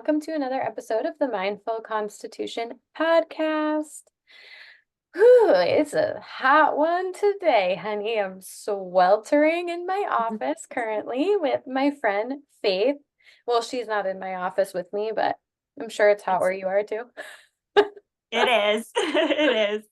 welcome to another episode of the Mindful Constitution podcast. Whew, it's a hot one today, honey. I'm sweltering in my office currently with my friend Faith. Well, she's not in my office with me, but I'm sure it's hot where you are too. It is. It is.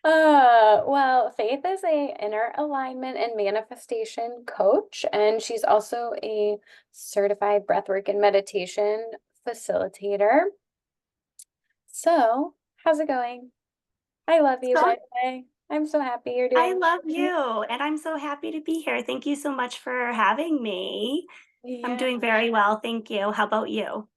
Well, Faith is a inner alignment and manifestation coach, and she's also a certified breathwork and meditation facilitator. So, how's it going? I love you, So by the way. I'm so happy you're I doing love well. you, and I'm so happy to be here. Thank you so much for having me. I'm Yeah. doing very well, thank you. How about you?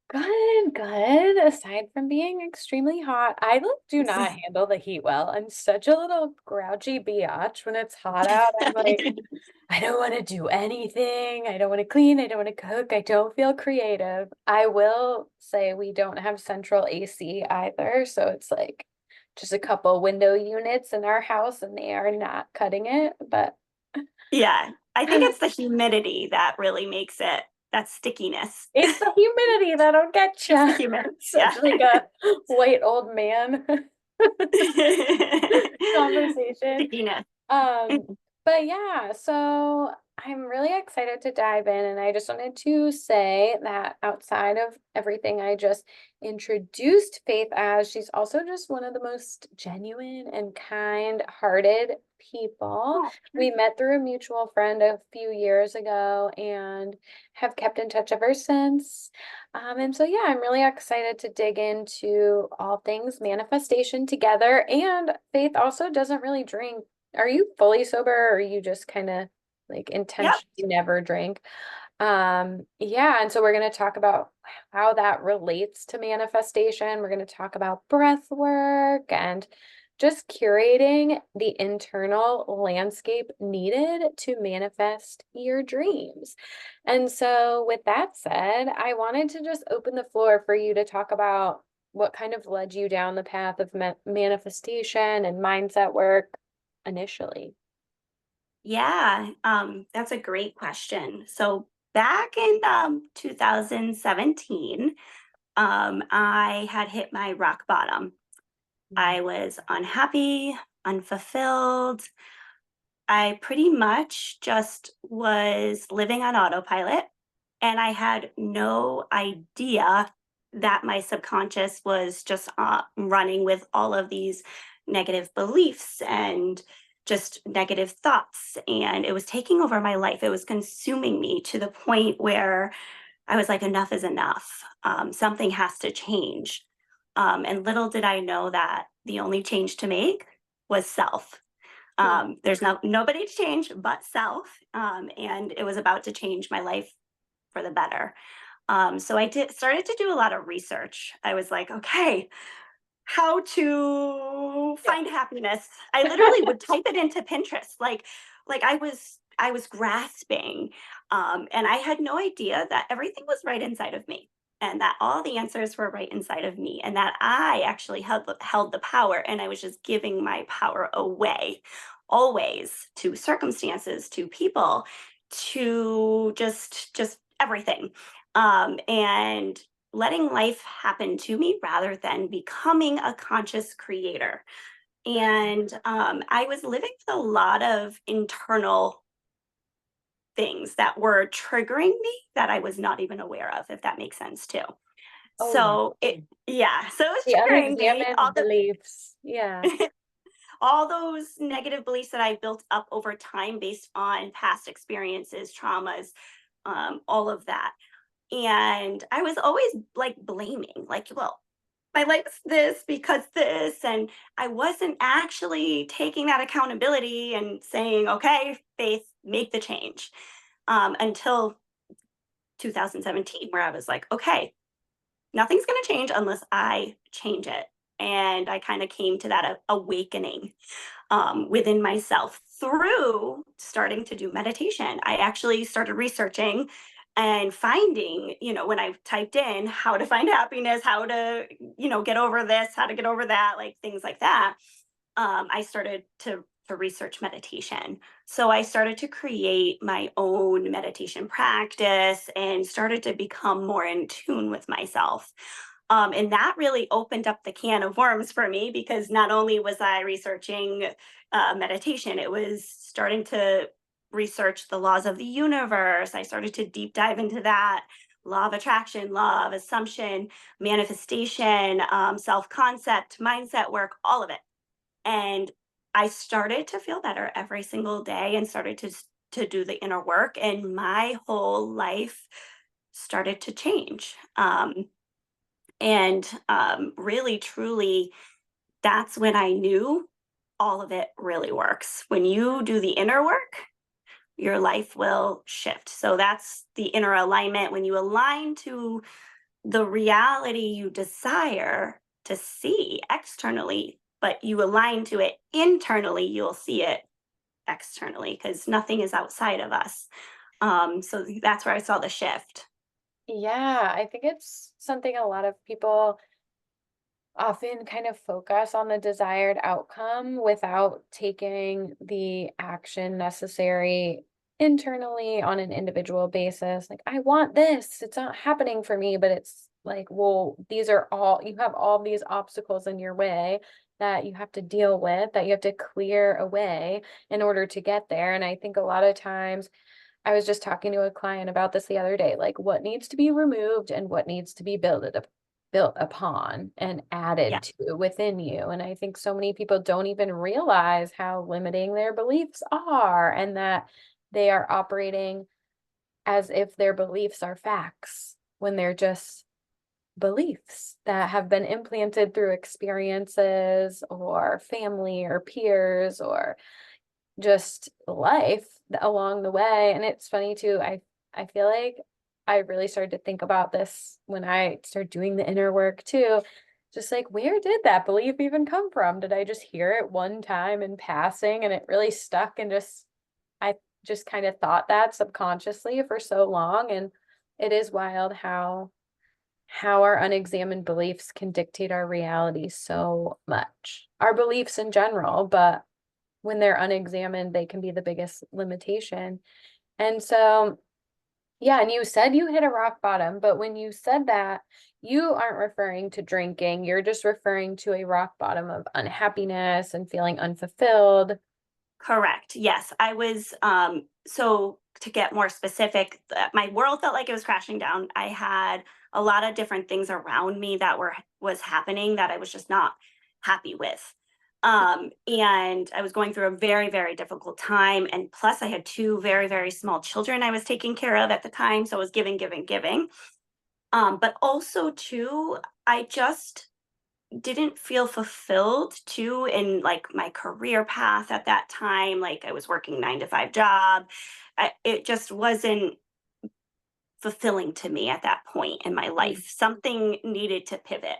Good, good. Aside from being extremely hot, I do not handle the heat well. I'm such a little grouchy biatch when it's hot out. I'm like, I don't want to do anything. I don't want to clean. I don't want to cook. I don't feel creative. I will say we don't have central AC either, so it's like just a couple window units in our house, and they are not cutting it. But Yeah, I think it's the humidity that really makes it that stickiness. it's the humidity that'll get It's the you. humidity, Such yeah. like a white old man conversation. Stickiness. Um, but yeah, so I'm really excited to dive in, and I just wanted to say that outside of everything I just introduced Faith as, she's also just one of the most genuine and kind-hearted people. Oh, We met through a mutual friend a few years ago and have kept in touch ever since. And so, yeah, I'm really excited to dig into all things manifestation together. And Faith also doesn't really drink. Are you fully sober, or are you just kind of like yep. intentionally never drink? Yeah, and so we're going to talk about how that relates to manifestation. We're going to talk about breath work and just curating the internal landscape needed to manifest your dreams. And so, with that said, I wanted to just open the floor for you to talk about what kind of led you down the path of manifestation and mindset work initially. Yeah, that's a great question. So back in 2017, I had hit my rock bottom. Mm. I was unhappy, unfulfilled. I pretty much just was living on autopilot, and I had no idea that my subconscious was just running with all of these negative beliefs and just negative thoughts. And it was taking over my life. It was consuming me to the point where I was like, enough is enough. Something has to change. And little did I know that the only change to make was self. Mm. There's nobody to change but self, and it was about to change my life for the better. So I did started to do a lot of research. I was like, okay, how to Yeah. find happiness. I literally would type it into Pinterest, like I was grasping, and I had no idea that everything was right inside of me. And that all the answers were right inside of me, and that I actually held the power, and I was just giving my power away, always to circumstances, to people, to just everything, and letting life happen to me rather than becoming a conscious creator. And I was living with a lot of internal things that were triggering me that I was not even aware of, if that makes sense too. Oh, yeah. Yeah, so it The was triggering me, unexamined beliefs. Yeah. all those negative beliefs that I built up over time based on past experiences, traumas, all of that. And I was always like blaming, like, well, my life's this because this. And I wasn't actually taking that accountability and saying, okay, Faith, make the change, until 2017, where I was like, okay, nothing's going to change unless I change it. And I kind of came to that awakening, within myself through starting to do meditation. I actually started researching and finding, when I typed in how to find happiness, how to, get over this, how to get over that, like things like that. I started to to research meditation. So I started to create my own meditation practice and started to become more in tune with myself. And that really opened up the can of worms for me, because not only was I researching meditation, it was starting to research the laws of the universe. I started to deep dive into that, law of attraction, law of assumption, manifestation, self concept, mindset work, all of it. And I started to feel better every single day and started to do the inner work, and my whole life started to change. And really, truly, that's when I knew all of it really works. When you do the inner work, your life will shift. So that's the inner alignment. When you align to the reality you desire to see externally, but you align to it internally, you'll see it externally, because nothing is outside of us. So that's where I saw the shift. Yeah, I think it's something a lot of people often kind of focus on the desired outcome without taking the action necessary internally on an individual basis. Like, I want this, it's not happening for me, but it's like, well, these are all, you have all these obstacles in your way that you have to deal with, that you have to clear away in order to get there. And I think a lot of times, I was just talking to a client about this the other day, like what needs to be removed and what needs to be built upon and Yeah. added to within you. And I think so many people don't even realize how limiting their beliefs are, and that they are operating as if their beliefs are facts when they're just beliefs that have been implanted through experiences or family or peers or just life along the way. And it's funny too, I feel like I really started to think about this when I started doing the inner work too. Just like, where did that belief even come from? Did I just hear it one time in passing and it really stuck, and just I just kind of thought that subconsciously for so long? And it is wild how our unexamined beliefs can dictate our reality so much. Our beliefs in general, but when they're unexamined, they can be the biggest limitation. And so, yeah, and you said you hit a rock bottom, but when you said that, you aren't referring to drinking. You're just referring to a rock bottom of unhappiness and feeling unfulfilled. Correct. Yes. I was, so to get more specific, my world felt like it was crashing down. I had a lot of different things around me that was happening that I was just not happy with. And I was going through a very, very difficult time. And plus I had two very, very small children I was taking care of at the time. So I was giving, giving, giving. But also too, I just didn't feel fulfilled too in like my career path at that time. Like I was working 9 to 5 job. It just wasn't fulfilling to me at that point in my Mm. life. Something needed to pivot.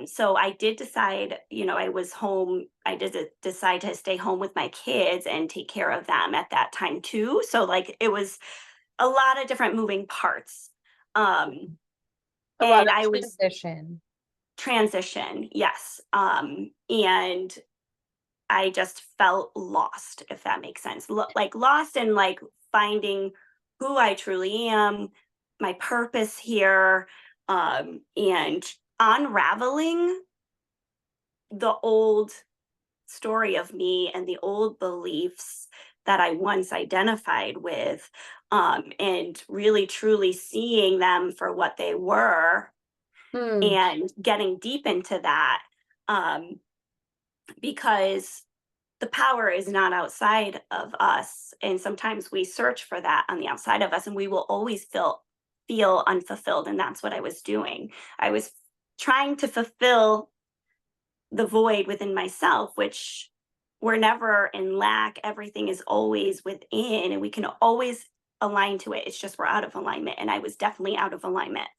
So I did decide, I was home. I did decide to stay home with my kids and take care of them at that time too. So like it was a lot of different moving parts. Um, A lot and of I was transition. transition, yes. And I just felt lost, if that makes sense. Like lost in like finding who I truly am, my purpose here, and unraveling the old story of me and the old beliefs that I once identified with, and really truly seeing them for what they were Hmm. and getting deep into that. Um, because the power is not outside of us, and sometimes we search for that on the outside of us, and we will always feel unfulfilled. And that's what I was doing. I was trying to fulfill the void within myself, which we're never in lack. Everything is always within, and we can always align to it. It's just we're out of alignment, and I was definitely out of alignment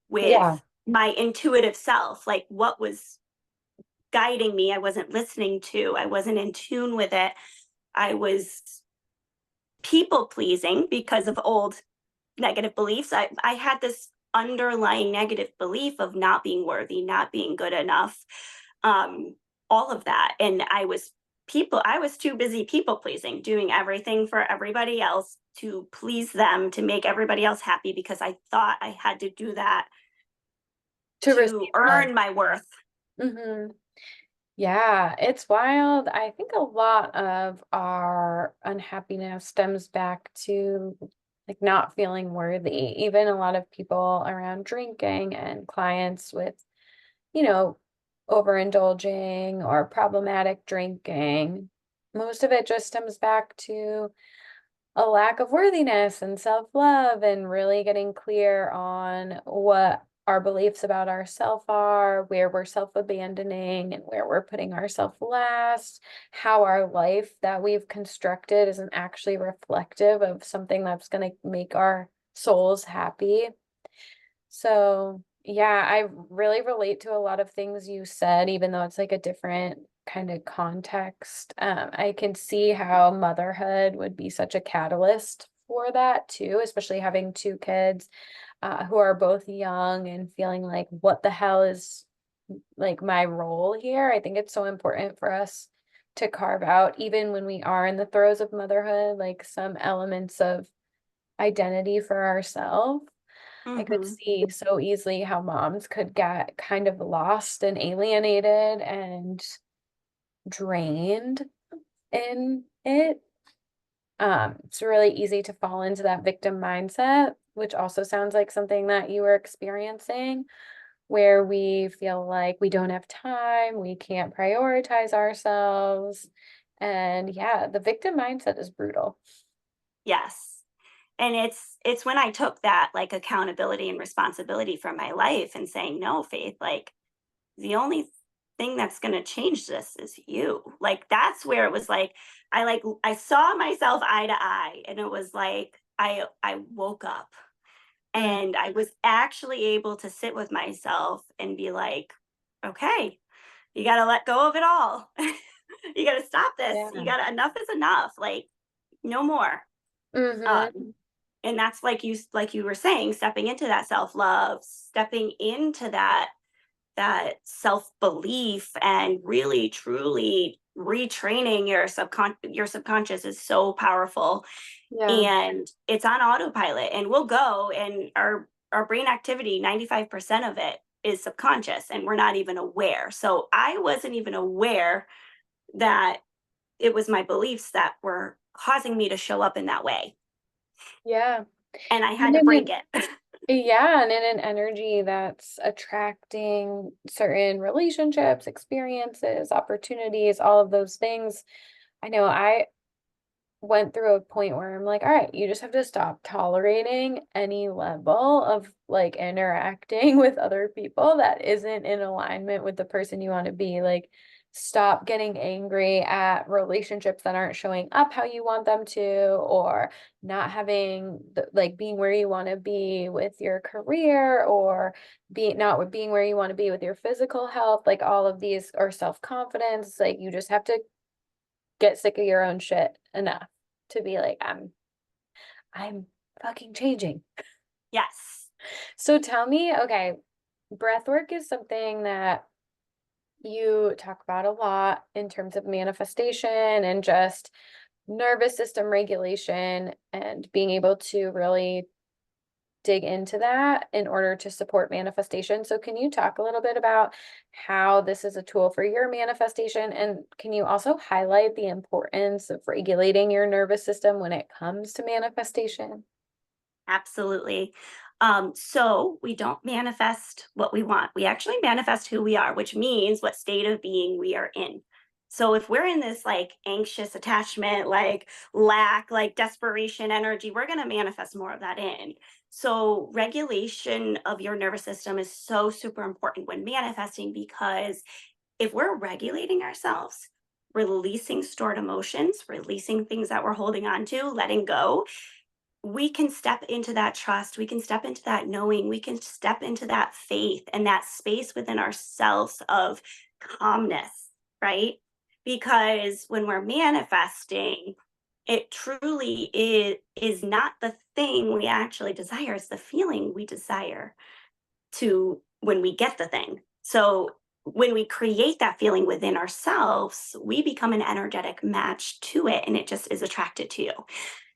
Yeah. with my intuitive self, like what was guiding me. I wasn't listening to, I wasn't in tune with it. I was people pleasing because of old negative beliefs. I had this underlying negative belief of not being worthy, not being good enough, um, all of that. And I was I was too busy people pleasing, doing everything for everybody else to please them, to make everybody else happy, because I thought I had to do that To to receive love. earn my worth. Hmm. Yeah, it's wild. I think a lot of our unhappiness stems back to like not feeling worthy. Even a lot of people around drinking and clients with, you know, overindulging or problematic drinking. Most of it just stems back to a lack of worthiness and self-love and really getting clear on what our beliefs about ourselves are, where we're self-abandoning and where we're putting ourselves last, how our life that we've constructed isn't actually reflective of something that's going to make our souls happy. So, yeah, I really relate to a lot of things you said, even though it's like a different kind of context. I can see how motherhood would be such a catalyst for that too, especially having two kids who are both young and feeling like, what the hell is like my role here? I think it's so important for us to carve out, even when we are in the throes of motherhood, like some elements of identity for ourselves. I could Mm-hmm. see so easily how moms could get kind of lost and alienated and drained in it. It's really easy to fall into that victim mindset, which also sounds like something that you were experiencing, where we feel like we don't have time, we can't prioritize ourselves. And yeah, the victim mindset is brutal. Yes. And it's when I took that like accountability and responsibility for my life and saying, no, Faith, like the only thing that's going to change this is you. Like that's where it was like I saw myself eye to eye, and it was like I woke up Mm, and I was actually able to sit with myself and be like, okay, you got to let go of it all. You got to stop this. You yeah. got to, enough is enough. Like no more. Mm-hmm. Um, and that's like you were saying, stepping into that self-love, stepping into that self-belief, and really truly retraining your subconscious is so powerful. Yeah. And it's on autopilot, and we'll go, and our brain activity, 95% of it is subconscious, and we're not even aware. So I wasn't even aware that it was my beliefs that were causing me to show up in that way, Yeah. and I had And to then break it. yeah, and in an energy that's attracting certain relationships, experiences, opportunities, all of those things. I know I went through a point where I'm like, all right, you just have to stop tolerating any level of like interacting with other people that isn't in alignment with the person you want to be. Like, stop getting angry at relationships that aren't showing up how you want them to, or not having like being where you want to be with your career, or being where you want to be with your physical health. Like all of these, or self-confidence. Like you just have to get sick of your own shit enough to be like, I'm fucking changing. Yes. So tell me, okay, breath work is something that you talk about a lot in terms of manifestation and just nervous system regulation and being able to really dig into that in order to support manifestation. So can you talk a little bit about how this is a tool for your manifestation? And can you also highlight the importance of regulating your nervous system when it comes to manifestation? Absolutely. So we don't manifest what we want. We actually manifest who we are, which means what state of being we are in. So if we're in this like anxious attachment, like lack, like desperation energy, we're going to manifest more of that in. So regulation of your nervous system is so super important when manifesting, because if we're regulating ourselves, releasing stored emotions, releasing things that we're holding on to, letting go, we can step into that trust, we can step into that knowing, we can step into that faith and that space within ourselves of calmness, right? Because when we're manifesting, it truly is not the thing we actually desire, it's the feeling we desire to when we get the thing. So when we create that feeling within ourselves, we become an energetic match to it and it just is attracted to you.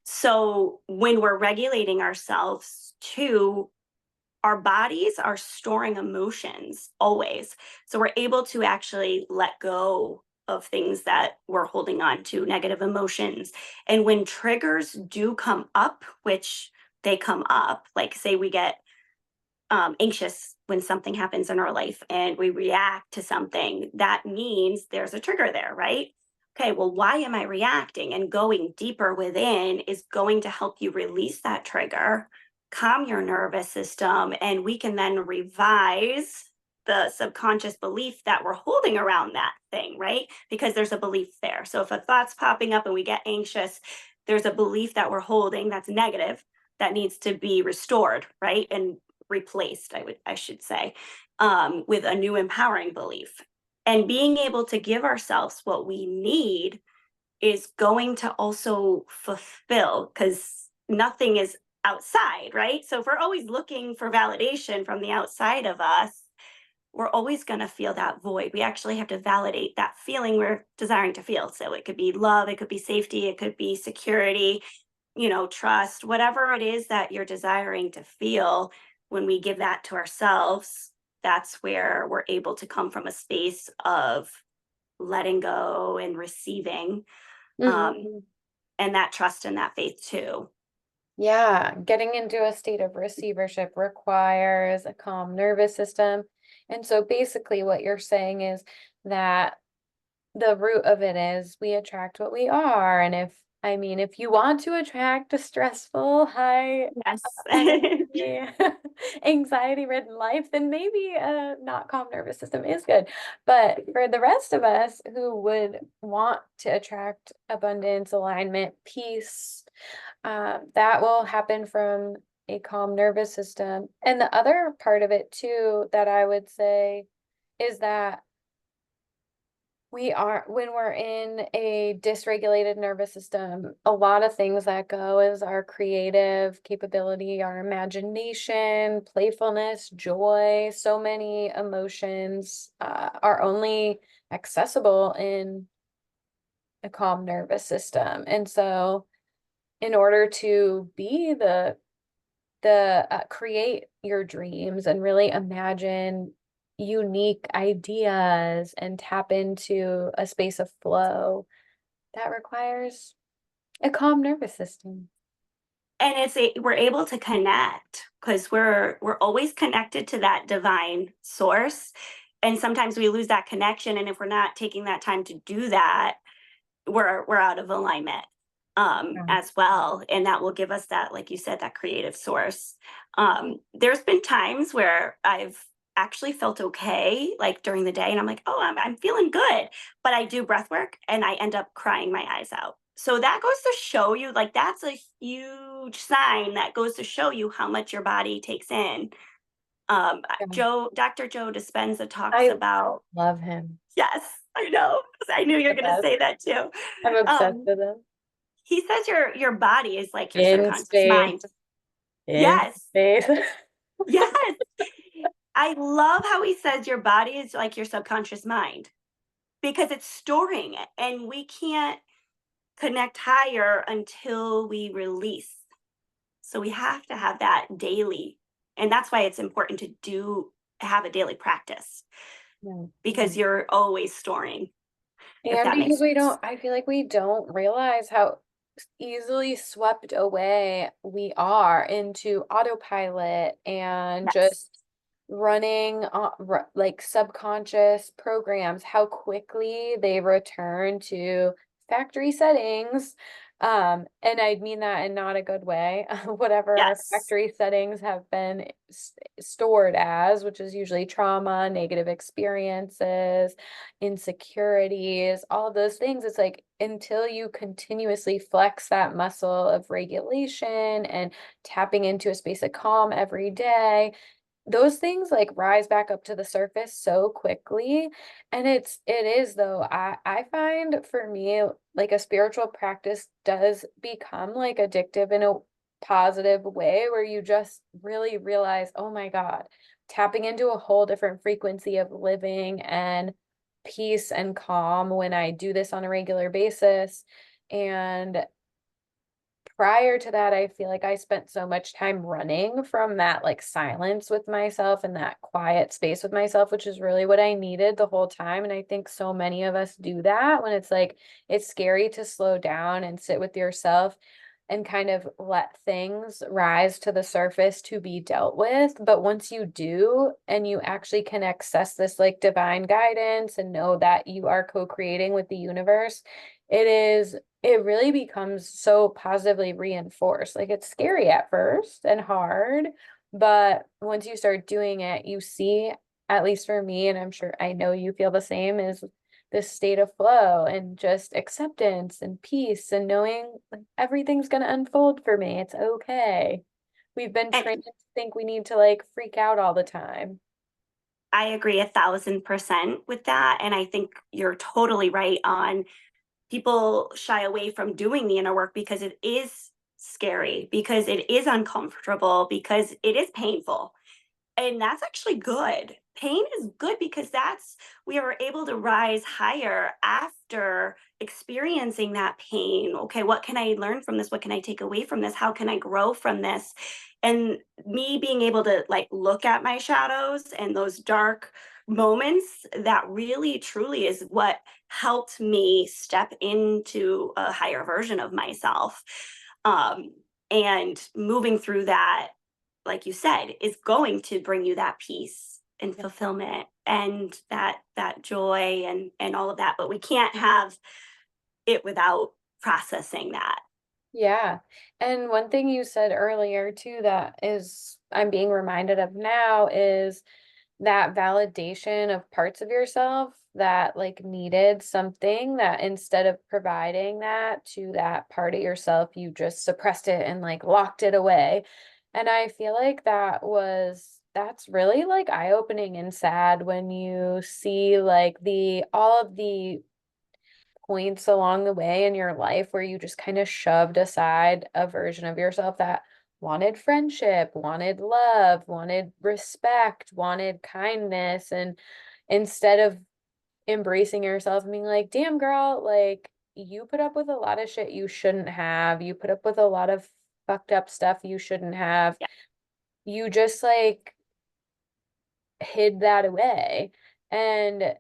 So when we're regulating ourselves too, our bodies are storing emotions always. So we're able to actually let go of things that we're holding on to, negative emotions. And when triggers do come up, which they come up, like say we get anxious when something happens in our life and we react to something, that means there's a trigger there, right? Okay, well, why am I reacting? And going deeper within is going to help you release that trigger, calm your nervous system, and we can then revise the subconscious belief that we're holding around that thing, right? Because there's a belief there. So if a thought's popping up and we get anxious, there's a belief that we're holding that's negative that needs to be restored, right? And replaced, I should say, with a new empowering belief. And being able to give ourselves what we need is going to also fulfill, because nothing is outside, right? So if we're always looking for validation from the outside of us, we're always going to feel that void. We actually have to validate that feeling we're desiring to feel. So it could be love, it could be safety, it could be security, trust, whatever it is that you're desiring to feel. When we give that to ourselves, that's where we're able to come from a space of letting go and receiving, um, Mhm. and that trust and that faith too. Yeah, getting into a state of receivership requires a calm nervous system. And so basically what you're saying is that the root of it is we attract what we are. And if you want to attract a stressful, high Yes. energy, anxiety-ridden life, then maybe a not calm nervous system is good. But for the rest of us who would want to attract abundance, alignment, peace, that will happen from a calm nervous system. And the other part of it too that I would say is that when we're in a dysregulated nervous system, a lot of things that go is our creative capability, our imagination, playfulness, joy. So many emotions are only accessible in a calm nervous system. And so, in order to be the create your dreams and really imagine unique ideas and tap into a space of flow that requires a calm nervous system. And we're able to connect because we're always connected to that divine source. And sometimes we lose that connection. And if we're not taking that time to do that, we're out of alignment Yeah. as well, and that will give us that, like you said, that creative source. There's been times where I've actually felt okay, like during the day, and I'm like, oh, I'm feeling good, but I do breath work and I end up crying my eyes out. So that goes to show you, like, that's a huge sign that goes to show you how much your body takes in. Yeah. Dr. Joe Dispenza talks I about, love him. yes, I know, 'cause I knew you're The going to best. say that too. I'm obsessed Um, with him. he says your body is like your In subconscious space, mind. in Yes. space. Yes. I love how he says your body is like your subconscious mind because it's storing it and we can't connect higher until we release. So we have to have that daily. And that's why it's important to have a daily practice Yeah. because you're always storing, if And that makes because sense. I feel like we don't realize how easily swept away we are into autopilot and Yes. just running like subconscious programs, how quickly they return to factory settings. And I mean that in not a good way. Whatever our Yes. factory settings have been stored as, which is usually trauma, negative experiences, insecurities, all of those things. It's like until you continuously flex that muscle of regulation and tapping into a space of calm every day, those things like rise back up to the surface so quickly. And it is though, I find for me like a spiritual practice does become like addictive in positive way where you just really realize, oh my God, tapping into a whole different frequency of living and peace and calm when I do this on a regular basis. And prior to that, I feel like I spent so much time running from that like silence with myself and that quiet space with myself, which is really what I needed the whole time. And I think so many of us do that when it's like it's scary to slow down and sit with yourself and kind of let things rise to the surface to be dealt with. But once you do, and you actually can access this like divine guidance and know that you are co-creating with the universe, it really becomes so positively reinforced. Like it's scary at first and hard, but once you start doing it, you see, at least for me, and I'm sure I know you feel the same, is this state of flow and just acceptance and peace and knowing like everything's going to unfold for me. It's okay. We've been And trained to think we need to like freak out all the time. I agree 1,000% with that. And I think you're totally right on people shy away from doing the inner work because it is scary, because it is uncomfortable, because it is painful. And that's actually good. Pain is good because that's we are able to rise higher after experiencing that pain. Okay, what can I learn from this? What can I take away from this? How can I grow from this? And me being able to like look at my shadows and those dark moments, that really truly is what helped me step into a higher version of myself. Um, and moving through that, like you said, is going to bring you that peace and Yeah. fulfillment and that joy and all of that. But we can't have it without processing that. Yeah. And one thing you said earlier too that is I'm being reminded of now is that validation of parts of yourself that like needed something that instead of providing that to that part of yourself, you just suppressed it and like locked it away. And I feel like that's really like eye-opening and sad when you see like the all of the points along the way in your life where you just kind of shoved aside a version of yourself that wanted friendship, wanted love, wanted respect, wanted kindness. And instead of embracing yourself and being like, damn, girl, like you put up with a lot of shit you shouldn't have. You put up with a lot of fucked up stuff you shouldn't have. Yeah, You just like hid that away. And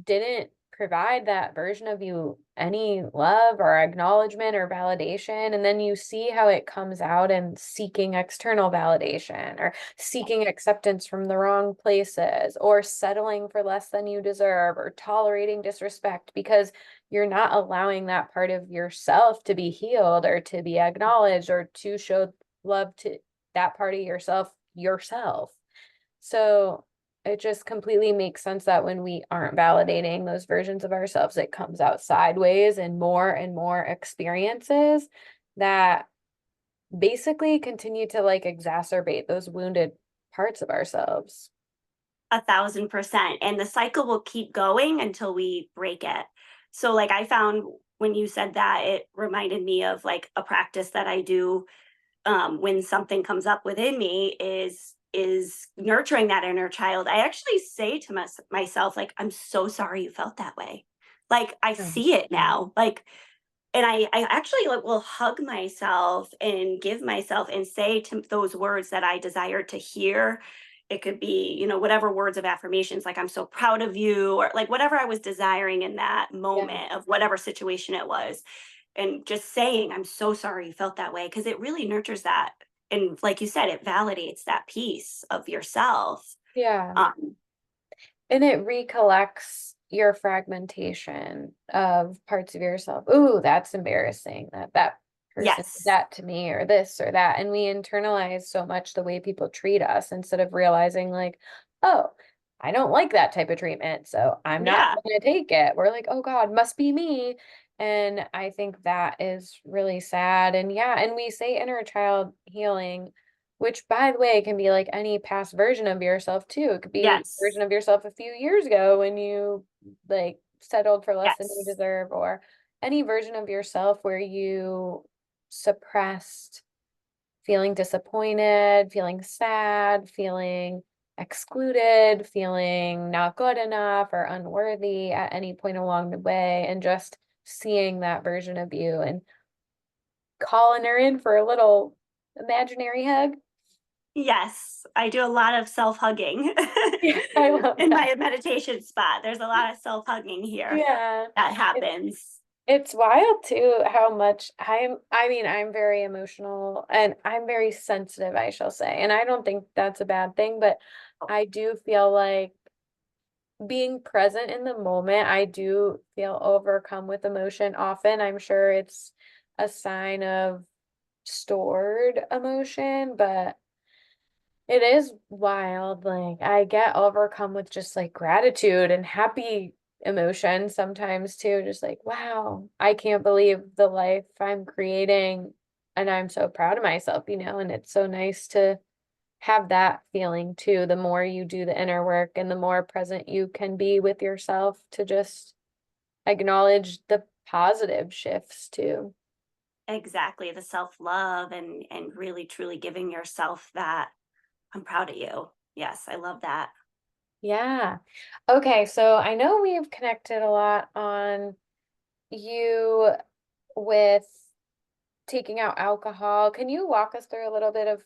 didn't provide that version of you any love or acknowledgement or validation. And then you see how it comes out and seeking external validation or seeking acceptance from the wrong places or settling for less than you deserve or tolerating disrespect because you're not allowing that part of yourself to be healed or to be acknowledged or to show love to that part of yourself. So it just completely makes sense that when we aren't validating those versions of ourselves, it comes out sideways and more experiences that basically continue to like exacerbate those wounded parts of ourselves. 1,000%. And the cycle will keep going until we break it. So like I found when you said that, it reminded me of like a practice that I do when something comes up within me is nurturing that inner child. I actually say to myself like, I'm so sorry you felt that way. Like I Mm. see it now. Like, and I actually like will hug myself and give myself and say to those words that I desire to hear. It could be, whatever words of affirmations, like I'm so proud of you, or like whatever I was desiring in that Yeah. moment of whatever situation it was. And just saying, I'm so sorry you felt that way, because it really nurtures that. And like you said, it validates that piece of yourself. Yeah. Um, And it recollects your fragmentation of parts of yourself. Ooh, that's embarrassing that that person did yes. that to me or this or that. And we internalize so much the way people treat us instead of realizing like, oh, I don't like that type of treatment, so I'm not Yeah. going to take it. We're like, oh God, must be me. And I think that is really sad. And yeah, and we say inner child healing, which by the way can be like any past version of yourself too. It could be a Yes. version of yourself a few years ago when you like settled for less than you Yes. deserve, or any version of yourself where you suppressed feeling disappointed, feeling sad, feeling excluded, feeling not good enough or unworthy at any point along the way, and just seeing that version of you and calling her in for a little imaginary hug. Yes, I do a lot of self-hugging Yeah, I love in that. my meditation spot. There's a lot of self-hugging here Yeah. that It, happens. it's wild too how much I mean, I'm very emotional and I'm very sensitive, I shall say. And I don't think that's a bad thing, but I do feel like being present in the moment, I do feel overcome with emotion often. I'm sure it's a sign of stored emotion, but it is wild. Like I get overcome with just like gratitude and happy emotion sometimes too. Just like, wow, I can't believe the life I'm creating. And I'm so proud of myself, and it's so nice to have that feeling too. The more you do the inner work and the more present you can be with yourself to just acknowledge the positive shifts too. Exactly, the self-love and really truly giving yourself that, "I'm proud of you." Yes, I love that. Yeah. Okay, so I know we've connected a lot on you with taking out alcohol. Can you walk us through a little bit of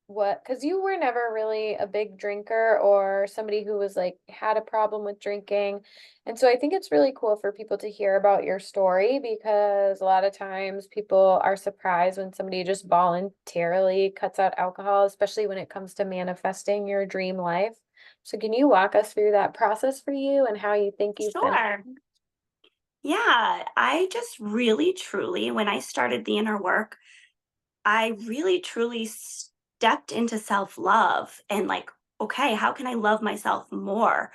because you were never really a big drinker or somebody who was like had a problem with drinking. And so I think it's really cool for people to hear about your story because a lot of times people are surprised when somebody just voluntarily cuts out alcohol, especially when it comes to manifesting your dream life. So can you walk us through that process for you and how you think you've been? Sure. Yeah, I just really truly, when I started the inner work, I really truly stepped into self-love and like, okay, how can I love myself more?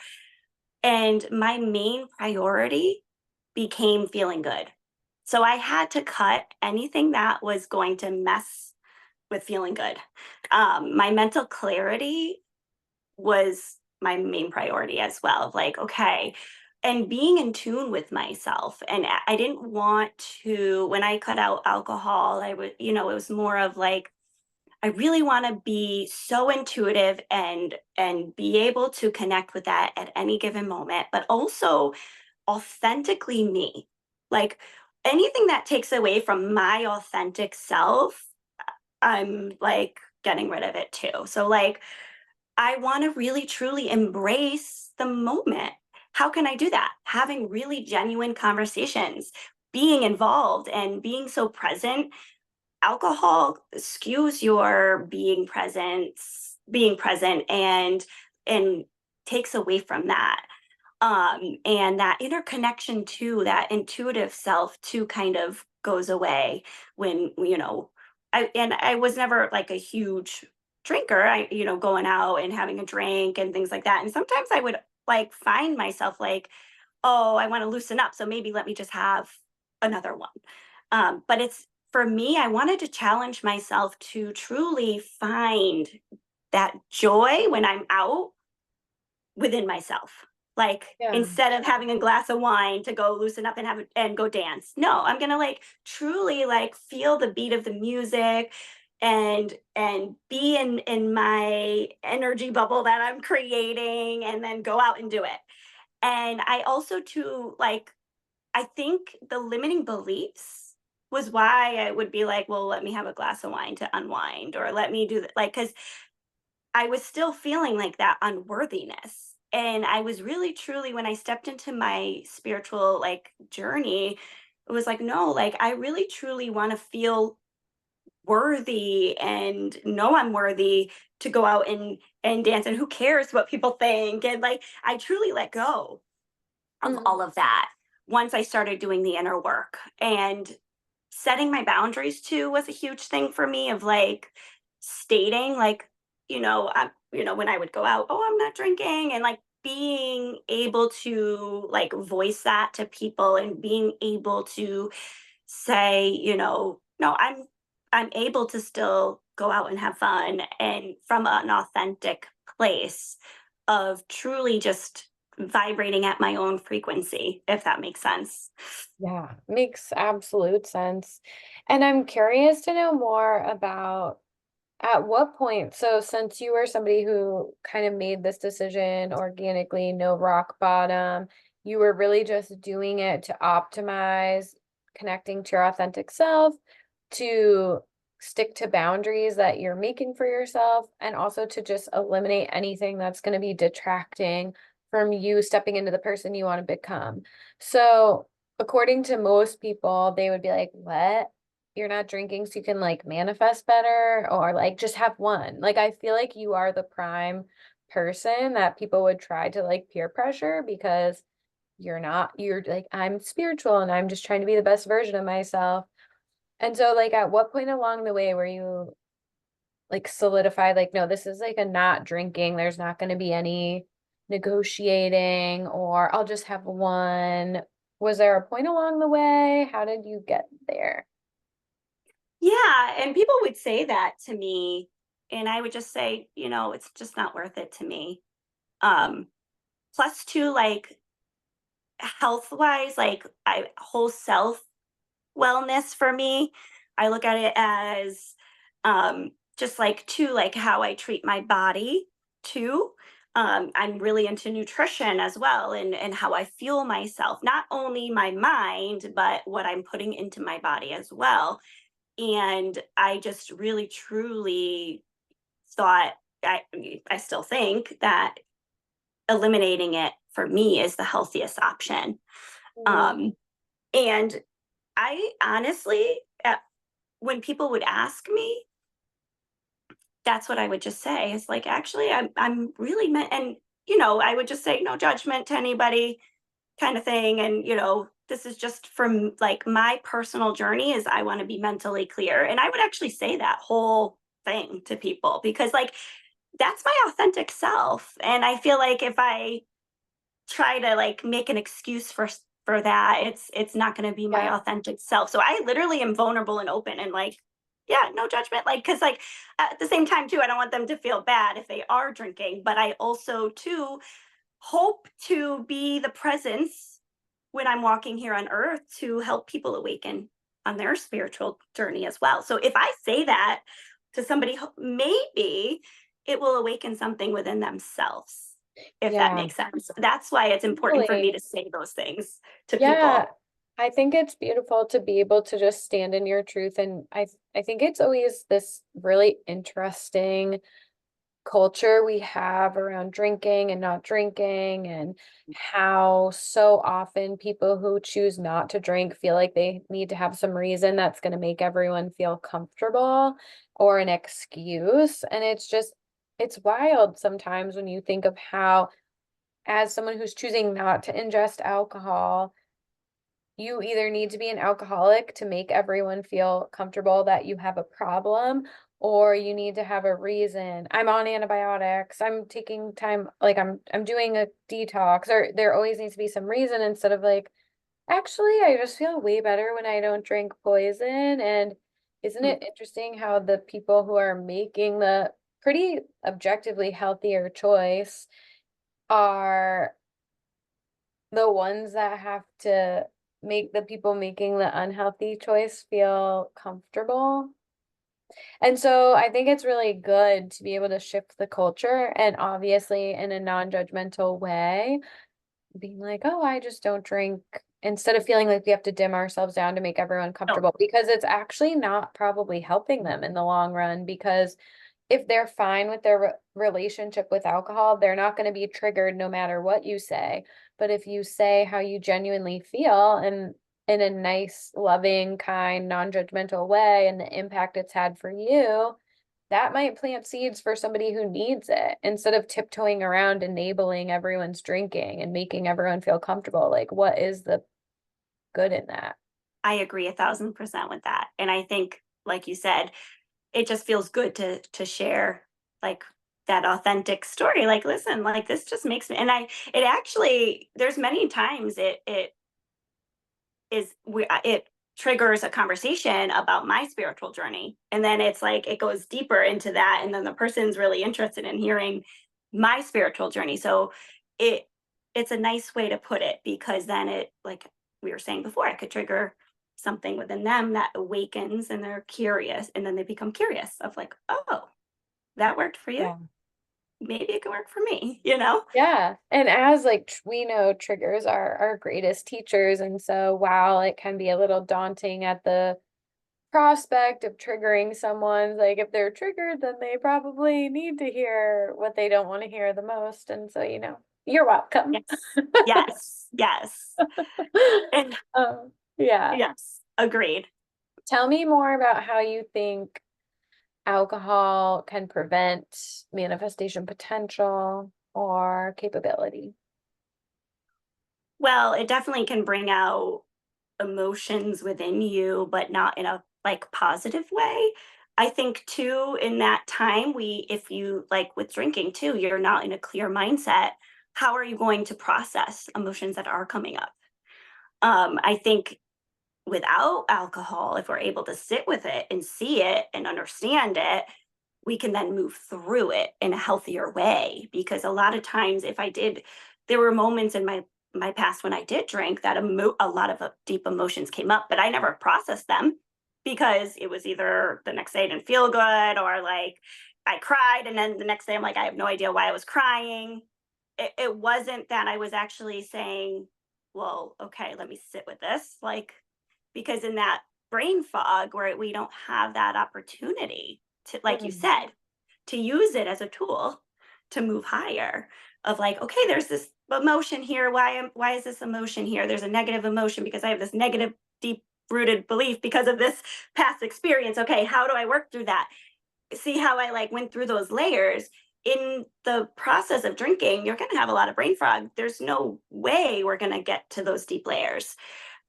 And my main priority became feeling good. So I had to cut anything that was going to mess with feeling good. My mental clarity was my main priority as well. Of like, okay, and being in tune with myself. And I didn't want to, when I cut out alcohol, I would, it was more of like, I really want to be so intuitive and be able to connect with that at any given moment, but also authentically me. Like anything that takes away from my authentic self, I'm like getting rid of it too. So like I want to really truly embrace the moment. How can I do that? Having really genuine conversations, being involved and being so present. Alcohol skews your being present and takes away from that. And that interconnection to that intuitive self too kind of goes away when, I was never like a huge drinker. Going out and having a drink and things like that. And sometimes I would like find myself like, oh, I want to loosen up. So maybe let me just have another one. But it's for me, I wanted to challenge myself to truly find that joy when I'm out within myself. Like Yeah. instead of having a glass of wine to go loosen up and and go dance. No, I'm gonna like truly like feel the beat of the music and be in my energy bubble that I'm creating and then go out and do it. And I also too like I think the limiting beliefs was why I would be like, well, let me have a glass of wine to unwind or let me do that. Like, cause I was still feeling like that unworthiness. And I was really truly, when I stepped into my spiritual like journey, it was like, no, like I really truly want to feel worthy and know I'm worthy to go out and dance. And who cares what people think? And like I truly let go of Mhm. all of that once I started doing the inner work. And setting my boundaries too was a huge thing for me of like stating like, when I would go out, oh, I'm not drinking and like being able to like voice that to people and being able to say, no, I'm able to still go out and have fun and from an authentic place of truly just vibrating at my own frequency, if that makes sense. Yeah, makes absolute sense. And I'm curious to know more about At what point, so since you were somebody who kind of made this decision organically, no rock bottom, you were really just doing it to optimize connecting to your authentic self, to stick to boundaries that you're making for yourself, and also to just eliminate anything that's going to be detracting from you stepping into the person you want to become. So, according to most people, they would be like, what? You're not drinking so you can like manifest better or like just have one. Like I feel like you are the prime person that people would try to like peer pressure because you're not, you're like, I'm spiritual and I'm just trying to be the best version of myself. And so like at what point along the way were you like solidified like, no, this is like a not drinking, there's not going to be any negotiating or I'll just have one. Was there a point along the way? How did you get there? Yeah, and people would say that to me, and I would just say, it's just not worth it to me. Um, Plus, too, like health wise, like I whole self wellness for me, I look at it as just like too, like how I treat my body too. I'm really into nutrition as well, and how I fuel myself, not only my mind, but what I'm putting into my body as well. And I just really truly thought, I still think that eliminating it for me is the healthiest option. Mm, Um, and I honestly, when people would ask me, that's what I would just say. It's like, actually, I'm really meant, and I would just say no judgment to anybody, kind of thing. And this is just from like my personal journey. Is I want to be mentally clear, and I would actually say that whole thing to people because like that's my authentic self, and I feel like if I try to like make an excuse for that, it's not going to be my yeah. authentic self. So I literally am vulnerable and open and like, yeah, no judgment. Like, cause like at the same time too, I don't want them to feel bad if they are drinking, but I also too hope to be the presence when I'm walking here on earth to help people awaken on their spiritual journey as well. So if I say that to somebody, maybe it will awaken something within themselves, if that Yeah. makes sense. That's why it's important for me Totally. to say those things to Yeah, people. I think it's beautiful to be able to just stand in your truth. And I think it's always this really interesting culture we have around drinking and not drinking, and how so often people who choose not to drink feel like they need to have some reason that's going to make everyone feel comfortable or an excuse. And it's just, it's wild sometimes when you think of how, as someone who's choosing not to ingest alcohol, you either need to be an alcoholic to make everyone feel comfortable that you have a problem, or you need to have a reason. I'm on antibiotics, I'm taking time, like I'm doing a detox, or there always needs to be some reason instead of like, actually, I just feel way better when I don't drink poison. And isn't Mm. it interesting how the people who are making the pretty objectively healthier choice are the ones that have to make the people making the unhealthy choice feel comfortable. And so I think it's really good to be able to shift the culture, and obviously in a non-judgmental way, being like, oh, I just don't drink, instead of feeling like we have to dim ourselves down to make everyone No, comfortable, because it's actually not probably helping them in the long run. Because if they're fine with their relationship with alcohol, they're not going to be triggered no matter what you say. But if you say how you genuinely feel and in a nice, loving, kind, non-judgmental way, and the impact it's had for you, that might plant seeds for somebody who needs it, instead of tiptoeing around enabling everyone's drinking and making everyone feel comfortable. Like, what is the good in that? I agree 1,000% with that. And I think, like you said, it just feels good to share like that authentic story. Like, listen, like this just makes me, and it actually, there's many times it triggers a conversation about my spiritual journey, and then it's like it goes deeper into that, and then the person's really interested in hearing my spiritual journey. So it it's a nice way to put it, because then it, like we were saying before, it could trigger something within them that awakens and they're curious, and then they become curious of like, oh, that worked for you. Yeah. Maybe it could work for me, you know? Yeah. And as like we know triggers are our greatest teachers. And so while it can be a little daunting at the prospect of triggering someone, like if they're triggered, then they probably need to hear what they don't want to hear the most. And so, you're welcome. Yes. Yes. Yes. And Yeah. yes, agreed. Tell me more about how you think alcohol can prevent manifestation potential or capability. Well, it definitely can bring out emotions within you, but not in a like positive way. I think too, in that time, if you like with drinking too, you're not in a clear mindset. How are you going to process emotions that are coming up? I think without alcohol, if we're able to sit with it and see it and understand it, we can then move through it in a healthier way. Because a lot of times, there were moments in my past when I did drink that a lot of deep emotions came up, but I never processed them because it was either the next day I didn't feel good or like I cried, and then the next day I'm like I have no idea why I was crying. It wasn't that I was actually saying, well, okay, let me sit with this, like because in that brain fog where we don't have that opportunity to, like you Mm. said, to use it as a tool to move higher, of like, okay, there's this emotion here, why is this emotion here? There's a negative emotion because I have this negative deep rooted belief because of this past experience. Okay, how do I work through that? See how I like went through those layers. In the process of drinking, you're going to have a lot of brain fog. There's no way we're going to get to those deep layers.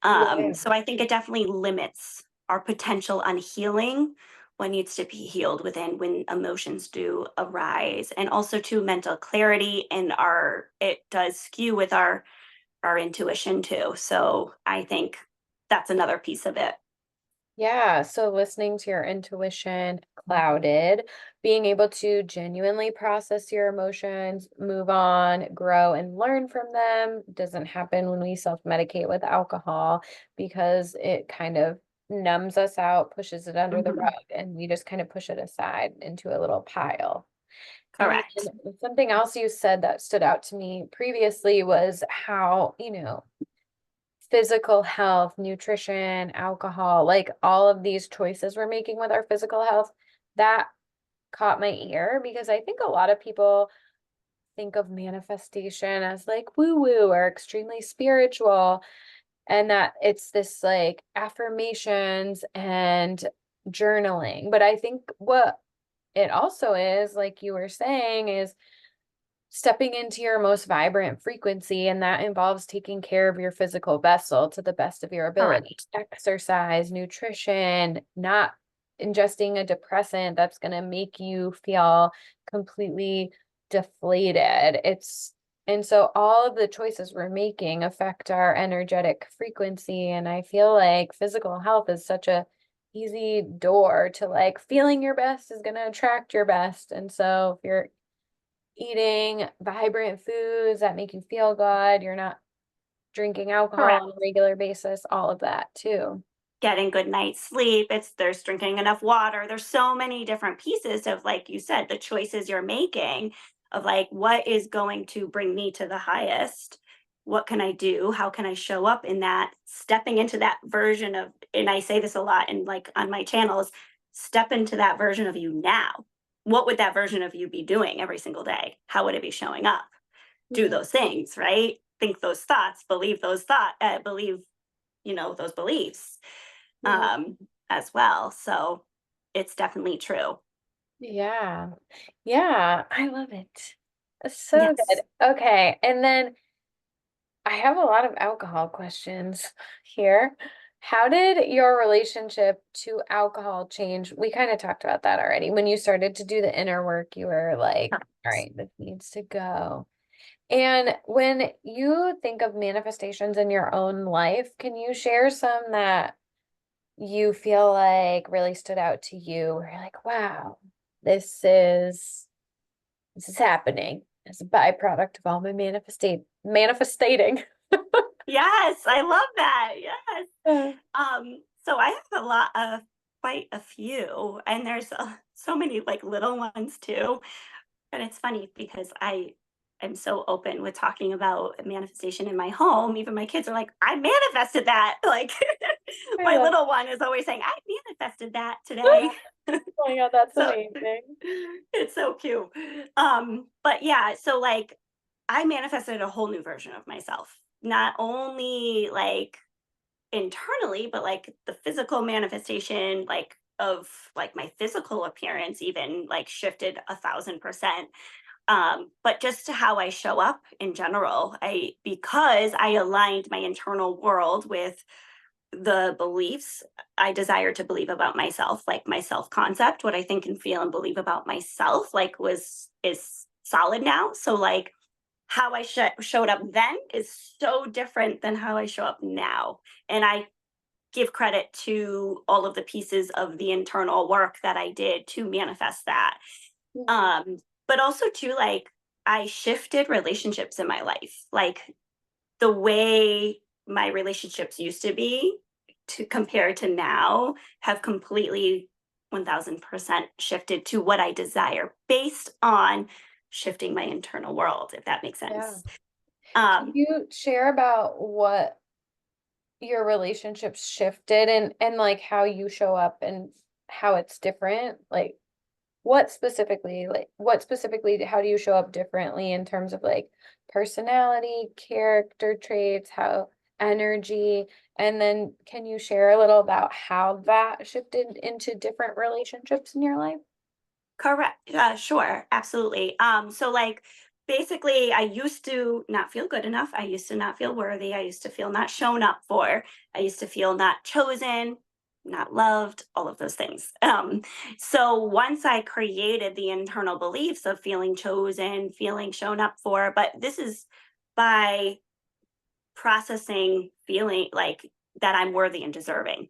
Yeah. So I think it definitely limits our potential on healing what needs to be healed within when emotions do arise, and also to mental clarity, and it does skew with our intuition too. So I think that's another piece of it. Yeah, so listening to your intuition clouded, being able to genuinely process your emotions, move on, grow, and learn from them doesn't happen when we self-medicate with alcohol because it kind of numbs us out, pushes it under the Mhm. rug, and we just kind of push it aside into a little pile. And Correct. then something else you said that stood out to me previously was how, physical health, nutrition, alcohol, like all of these choices we're making with our physical health, that caught my ear because I think a lot of people think of manifestation as like woo woo or extremely spiritual, and that it's this like affirmations and journaling. But I think what it also is, like you were saying, is stepping into your most vibrant frequency, and that involves taking care of your physical vessel to the best of your ability. Correct. Exercise, nutrition, not ingesting a depressant that's going to make you feel completely deflated. And so all of the choices we're making affect our energetic frequency. And I feel like physical health is such a easy door to like feeling your best is going to attract your best. And so if you're eating vibrant foods that make you feel good, you're not drinking alcohol Correct. on a regular basis, all of that too. Getting good night's sleep, there's drinking enough water. There's so many different pieces of, like you said, the choices you're making of like what is going to bring me to the highest. What can I do? How can I show up in that? Stepping into that version of, and I say this a lot and like on my channels, step into that version of you now. What would that version of you be doing every single day? How would it be showing up? Do Mhm. those things, right? Think those thoughts, believe believe, those beliefs, Yeah. um, as well. So it's definitely true. Yeah. Yeah. I love it. So good. Yes. Okay. And then I have a lot of alcohol questions here. How did your relationship to alcohol change? We kind of talked about that already. When you started to do the inner work, you were like, all right, this needs to go. And when you think of manifestations in your own life, can you share some that you feel like really stood out to you? Where you're like, wow, this is this is happening as a byproduct of all my manifestating. Yes, I love that. Yes. Uh, So I have a lot of quite a few, and there's so many like little ones too. And it's funny because I am so open with talking about manifestation in my home. Even my kids are like, I manifested that. Like I my love little one is always saying, I manifested that today. Oh my God, that's So amazing. it's so cute. But yeah, so like I manifested a whole new version of myself. Not only like internally, but like the physical manifestation, like of like my physical appearance even like shifted 1,000%. But just to how I show up in general, I because I aligned my internal world with the beliefs I desire to believe about myself, like my self concept, what I think and feel and believe about myself, like was is solid now. So like how I showed up then is so different than how I show up now, and I give credit to all of the pieces of the internal work that I did to manifest that. Mhm. Um, but also too, like I shifted relationships in my life. Like the way my relationships used to be to compare to now have completely 1000% shifted to what I desire based on shifting my internal world, if that makes Yeah. sense. Can Um, you share about what your relationships shifted and like how you show up and how it's different? What specifically how do you show up differently in terms of like personality, character traits, how energy, and then can you share a little about how that shifted into different relationships in your life? Correct. Sure. Absolutely. So like basically I used to not feel good enough. I used to not feel worthy. I used to feel not shown up for. I used to feel not chosen, not loved, all of those things. So once I created the internal beliefs of feeling chosen, feeling shown up for, but this is by processing feeling like that I'm worthy and deserving Mhm.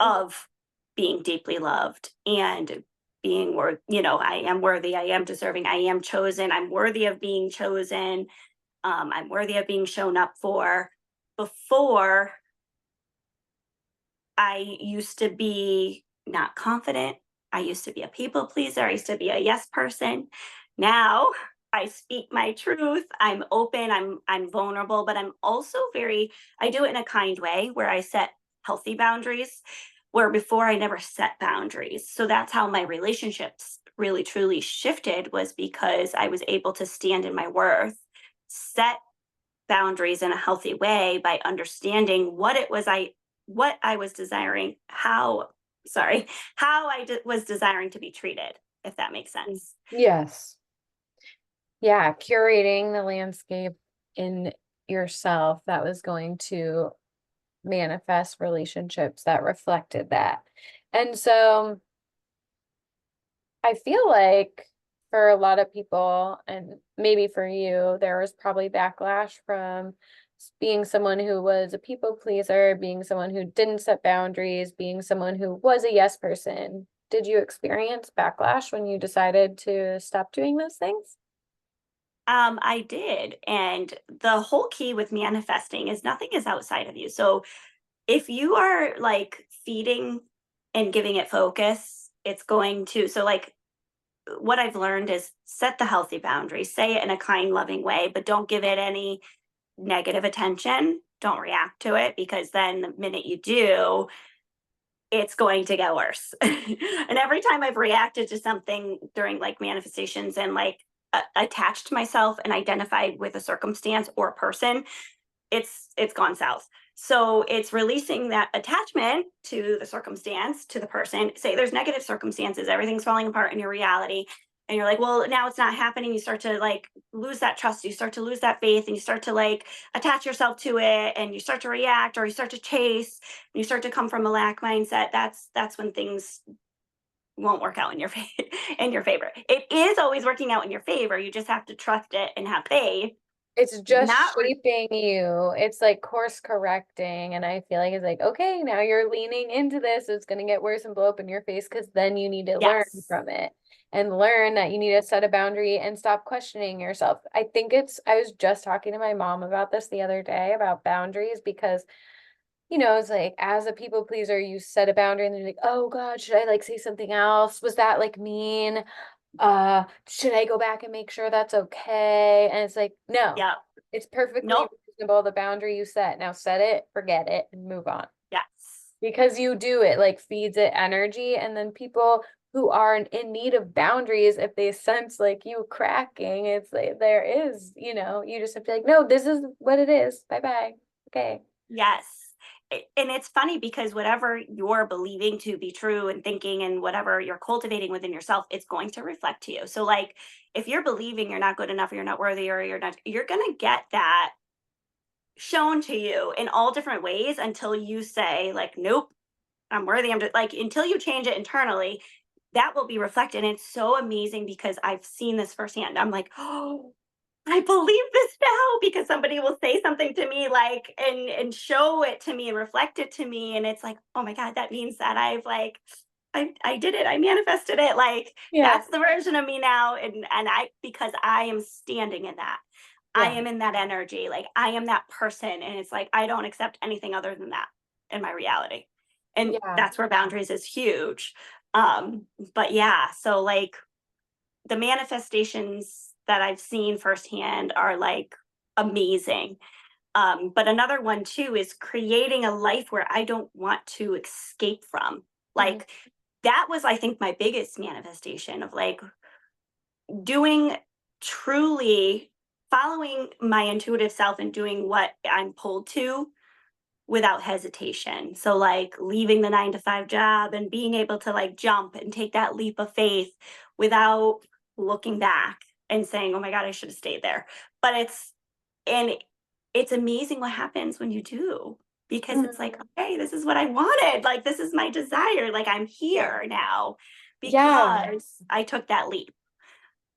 of being deeply loved and being worth, I am worthy, I am deserving, I am chosen, I'm worthy of being chosen, I'm worthy of being shown up for. Before, I used to be not confident. I used to be a people pleaser. I used to be a yes person. Now I speak my truth. I'm open. I'm vulnerable, but I'm also very I do it in a kind way where I set healthy boundaries where before I never set boundaries. So that's how my relationships really truly shifted was because I was able to stand in my worth, set boundaries in a healthy way by understanding what I was desiring, how was desiring to be treated, if that makes Mm. sense. Yes. Yeah, curating the landscape in yourself that was going to manifest relationships that reflected that. And so I feel like for a lot of people, and maybe for you, there was probably backlash from being someone who was a people pleaser, being someone who didn't set boundaries, being someone who was a yes person. Did you experience backlash when you decided to stop doing those things? I did. And the whole key with manifesting is nothing is outside of you. So if you are like feeding and giving it focus, it's going to, so like what I've learned is set the healthy boundaries, say it in a kind, loving way, but don't give it any negative attention. Don't react to it because then the minute you do, it's going to get worse. And every time I've reacted to something during like manifestations and like attached myself and identified with a circumstance or a person, it's gone south. So it's releasing that attachment to the circumstance, to the person. Say there's negative circumstances, everything's falling apart in your reality. And you're like, well, now it's not happening. You start to like lose that trust. You start to lose that faith and you start to like attach yourself to it and you start to react or you start to chase and you start to come from a lack mindset. That's when things won't work out in your in your favor. It is always working out in your favor. You just have to trust it and have faith. It's just Not shaping you. It's like course correcting. And I feel like it's like, okay, now you're leaning into this. It's going to get worse and blow up in your face because then you need to learn yes. from it and learn that you need to set a boundary and stop questioning yourself. I was just talking to my mom about this the other day about boundaries because it's like as a people pleaser, you set a boundary and they're like, oh God, should I like say something else? Was that like mean? Should I go back and make sure that's okay? And it's like, no, Yeah. it's perfectly Nope. reasonable, the boundary you set. Now set it, forget it, and move on. Yes. Because you do it, like feeds it energy, and then people who are in need of boundaries, if they sense like you cracking, it's like there is, you just have to be like, no, this is what it is. Bye bye. Okay. Yes. And it's funny because whatever you're believing to be true and thinking and whatever you're cultivating within yourself, it's going to reflect to you. So like if you're believing you're not good enough or you're not worthy or you're going to get that shown to you in all different ways until you say like, nope, I'm worthy. I'm just like, until you change it internally, that will be reflected. And it's so amazing because I've seen this firsthand. I'm like, oh, I believe this now because somebody will say something to me like and show it to me and reflect it to me. And it's like, oh my God, that means that I've like I did it. I manifested it. Like Yeah. that's the version of me now. And I because I am standing in that. I Yeah. am in that energy. Like I am that person. And it's like I don't accept anything other than that in my reality. And Yeah. that's where boundaries is huge. Um, but yeah, so like the manifestations that I've seen firsthand are like amazing. But another one too is creating a life where I don't want to escape from. Mhm. Like that was, I think, my biggest manifestation of like doing truly following my intuitive self and doing what I'm pulled to without hesitation. So like leaving the 9 to 5 job and being able to like jump and take that leap of faith without looking back and saying, "Oh my God, I should have stayed there." But and it's amazing what happens when you do because it's like, Mhm. okay, this is what I wanted. Like this is my desire. Like I'm Yeah. here now Yeah. because I took that leap.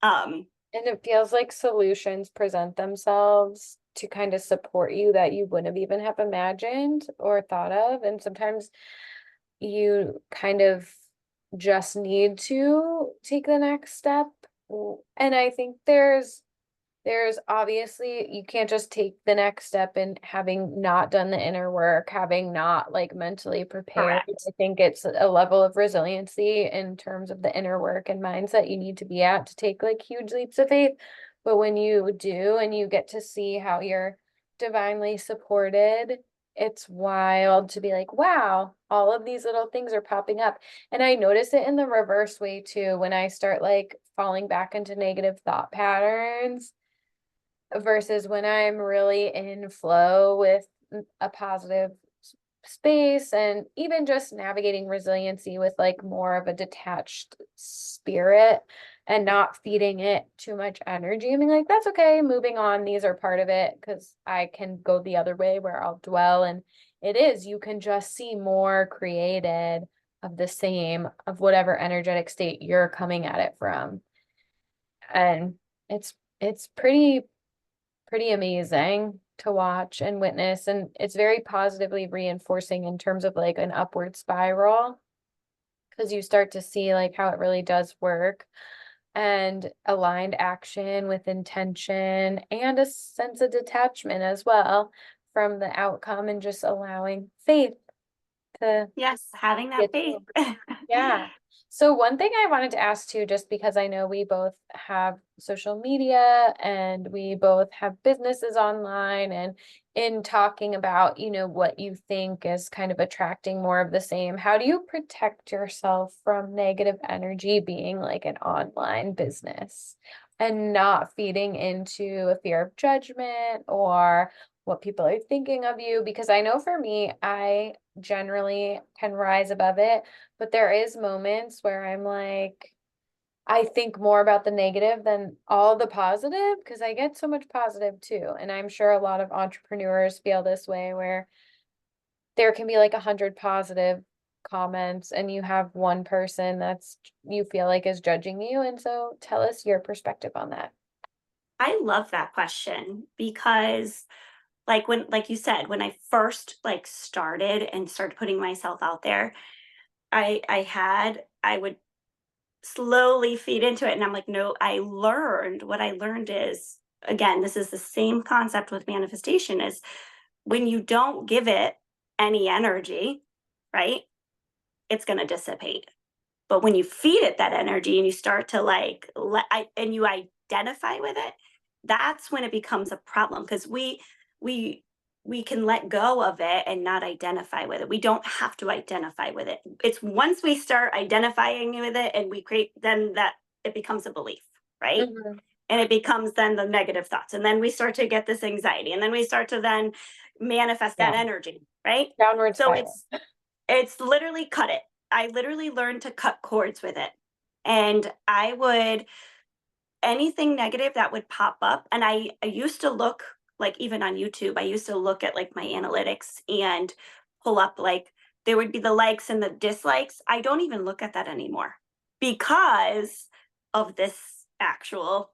Um And it feels like solutions present themselves to kind of support you that you wouldn't even have imagined or thought of. And sometimes you kind of just need to take the next step. And I think there's obviously you can't just take the next step and having not done the inner work, having not like mentally prepared. Correct. I think it's a level of resiliency in terms of the inner work and mindset you need to be at to take like huge leaps of faith. But when you do and you get to see how you're divinely supported, it's wild to be like, wow, all of these little things are popping up. And I notice it in the reverse way too, when I start like falling back into negative thought patterns versus when I'm really in flow with a positive space and even just navigating resiliency with like more of a detached spirit and not feeding it too much energy. I mean, like, that's okay, moving on. These are part of it because I can go the other way where I'll dwell. And it is, you can just see more created of the same, of whatever energetic state you're coming at it from. And it's pretty amazing to watch and witness. And it's very positively reinforcing in terms of like an upward spiral because you start to see like how it really does work and aligned action with intention and a sense of detachment as well from the outcome and just allowing faith to Yes, having that get faith. to. Yeah. So one thing I wanted to ask too, just because I know we both have social media and we both have businesses online and in talking about, what you think is kind of attracting more of the same, how do you protect yourself from negative energy being like an online business and not feeding into a fear of judgment or what people are thinking of you? Because I know for me, I generally can rise above it, but there is moments where I'm like, I think more about the negative than all the positive because I get so much positive too. And I'm sure a lot of entrepreneurs feel this way where there can be like 100 positive comments and you have one person that's you feel like is judging you. And so tell us your perspective on that. I love that question because like you said, when I first like started and started putting myself out there, I would slowly feed into it and I'm like, no, what I learned is again, this is the same concept with manifestation is when you don't give it any energy, right, it's going to dissipate. But when you feed it that energy and you start to and you identify with it, that's when it becomes a problem, because we we can let go of it and not identify with it. We don't have to identify with it. It's once we start identifying with it and we create, then that it becomes a belief, right? Mhm. And it becomes then the negative thoughts. And then we start to get this anxiety. And then we start to then manifest that Yeah. energy, right? Downward So spiral. it's literally cut it. I literally learned to cut cords with it. And I would, anything negative that would pop up, and I used to look, like, even on YouTube, I used to look at like my analytics and pull up, like, there would be the likes and the dislikes. I don't even look at that anymore because of this actual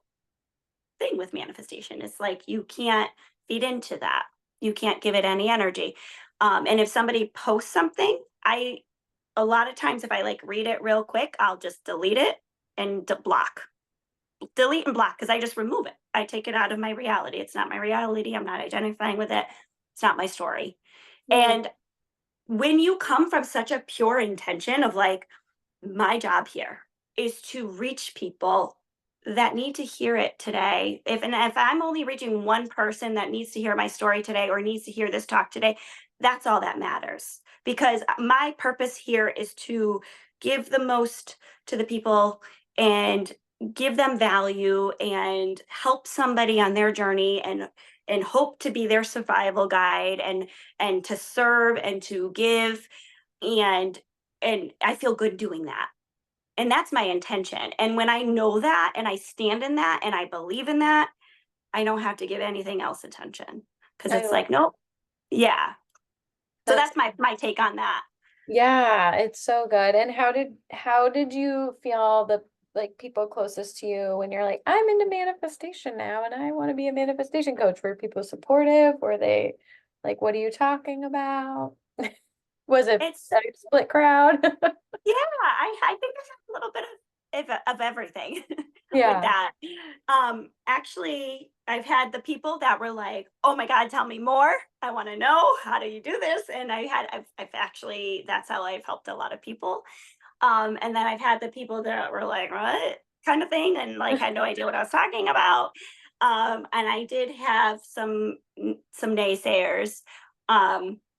thing with manifestation. It's like you can't feed into that. You can't give it any energy. And if somebody posts something, I a lot of times, if I like read it real quick, I'll just delete it and block, delete and block, because I just remove it. I take it out of my reality. It's not my reality. I'm not identifying with it. It's not my story. Mm, And when you come from such a pure intention of like, my job here is to reach people that need to hear it today. If I'm only reaching one person that needs to hear my story today or needs to hear this talk today, that's all that matters. Because my purpose here is to give the most to the people and give them value and help somebody on their journey, and hope to be their survival guide, and to serve and to give, and I feel good doing that. And that's my intention. And when I know that and I stand in that and I believe in that, I don't have to give anything else attention, because I it's love like, nope. Yeah. So that's that's my take on that. yeah, it's so good. And how did you feel the like people closest to you when you're like, I'm into manifestation now and I want to be a manifestation coach? Were people supportive? Were they like, what are you talking about? Was it It's a split crowd? Yeah, I think there's a little bit of everything with Yeah. that. Actually, I've had the people that were like, "Oh my God, tell me more. I want to know, how do you do this?" And I've actually, that's how I've helped a lot of people. And then I've had the people that were like, "What kind of thing?" and like had no idea what I was talking about. And I did have some naysayers.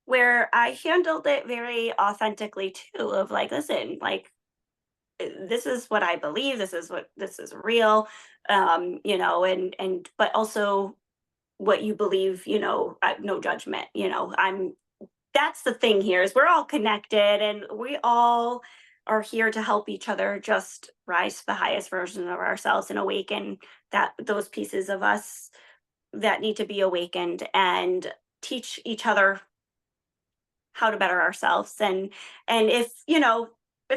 Where I handled it very authentically too, of like, listen, like, this is what I believe, this is real, but also what you believe, no judgment, I'm that's the thing here, is we're all connected and we all are here to help each other just rise to the highest version of ourselves and awaken that those pieces of us that need to be awakened, and teach each other how to better ourselves. And if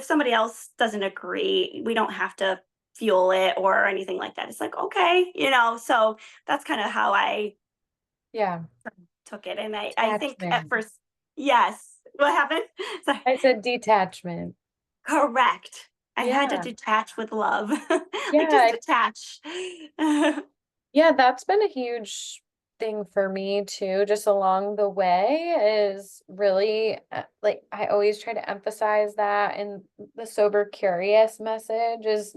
somebody else doesn't agree, we don't have to fuel it or anything like that. It's like, okay, so that's kind of how I Yeah. took it. And I think at Detachment. first, yes. What happened? Sorry. I said detachment. Correct. I had to Yeah. detach with love. Like, just Yeah. detach. Yeah, that's been a huge thing for me too, just along the way is really like I always try to emphasize that in the sober curious message is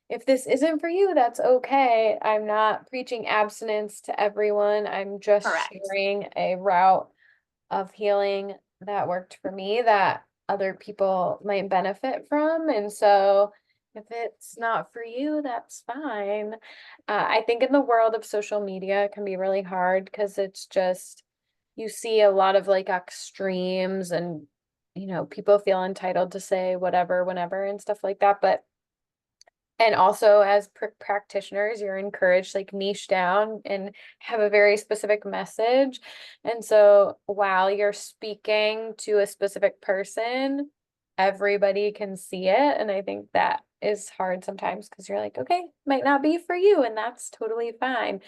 if this isn't for you, that's okay. I'm not preaching abstinence to everyone. I'm just Correct. sharing a route of healing that worked for me that other people might benefit from. And so if it's not for you, that's fine. I think in the world of social media, it can be really hard because it's just, you see a lot of like extremes and, people feel entitled to say whatever, whenever, and stuff like that. But and also as practitioners, you're encouraged like niche down and have a very specific message. And so while you're speaking to a specific person, everybody can see it. And I think that is hard sometimes because you're like, okay, might not be for you, and that's totally fine.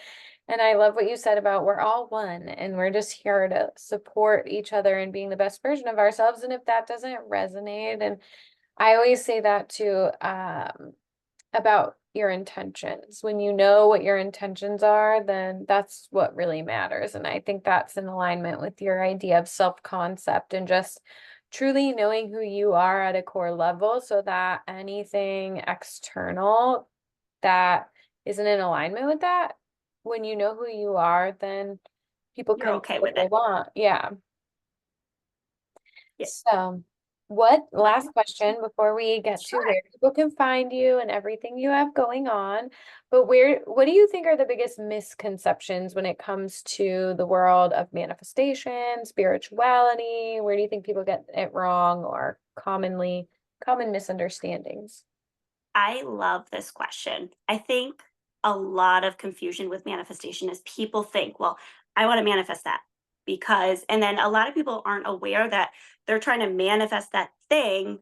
And I love what you said about we're all one and we're just here to support each other and being the best version of ourselves. And if that doesn't resonate, and I always say that too, about your intentions. When you know what your intentions are, then that's what really matters. And I think that's in alignment with your idea of self-concept and just truly knowing who you are at a core level so that anything external that isn't in alignment with that, when you know who you are, then people You're can do okay what with they it. want. Yeah. Yeah. So, what last question before we get to Sure. where people can find you and everything you have going on, but what do you think are the biggest misconceptions when it comes to the world of manifestation, spirituality? Where do you think people get it wrong or common misunderstandings? I love this question. I think a lot of confusion with manifestation is people think, well, I want to manifest that because, and then a lot of people aren't aware that they're trying to manifest that thing